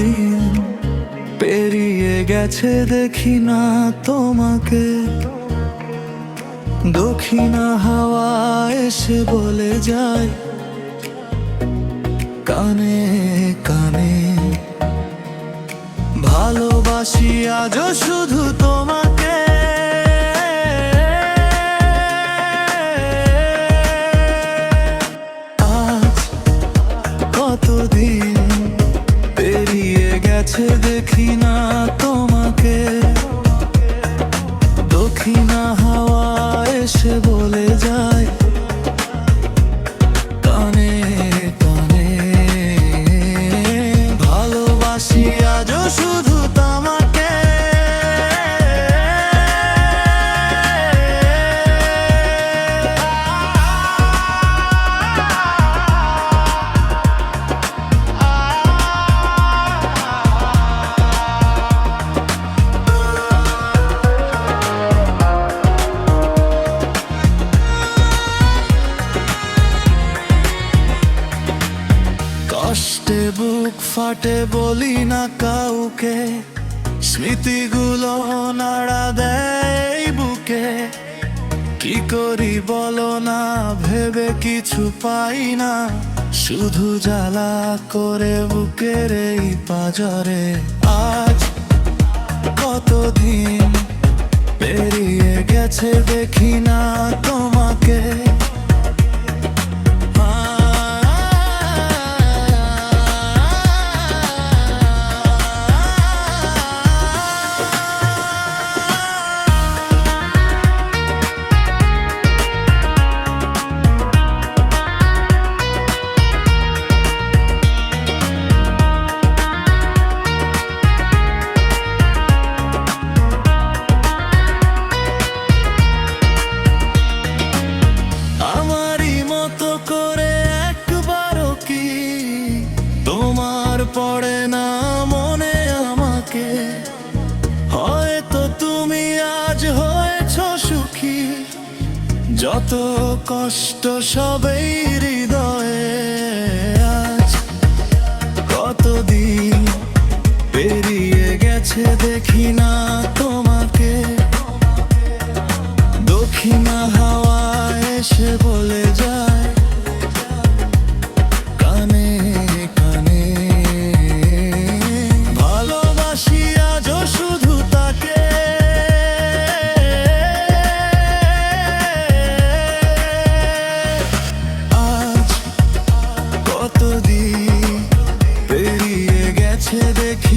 দিন পেরিয়ে গেছে দেখি না তোমাকে। দক্ষিণা হাওয়া এসে বলে যায় কানে কানে, ভালোবাসি আজও শুধু তোমাকে। আজ কতদিন পেরিয়ে গেছে দেখি না তোমাকে। দক্ষিণা হাওয়া এসে বলে যায় কানে কানে, ভালোবাসি আজও শুধু তোমাকে। কষ্টে বুক ফাটে বলি না কাউকে, স্মৃতিগুলো নাড়া দেয় বুকে। কি করি বলো না ভেবে কিছু পাই না, শুধু জ্বালা করে বুকের এই পাজরে। আজ কতদিন পেরিয়ে গেছে দেখি না তোমাকে। পড়ে না মনে আমাকে, হয়তো তুমি আজ হয়েছ সুখী। যত কষ্ট সবেই হৃদয়ে। আজ কতদিন পেরিয়ে গেছে দেখি না তোমাকে। দক্ষিণা হাওয়া এসে বলে যায় কানে কানে, ভালোবাসি আজও শুধু তাকে। আজ কতদিন পেরিয়ে গেছে দেখি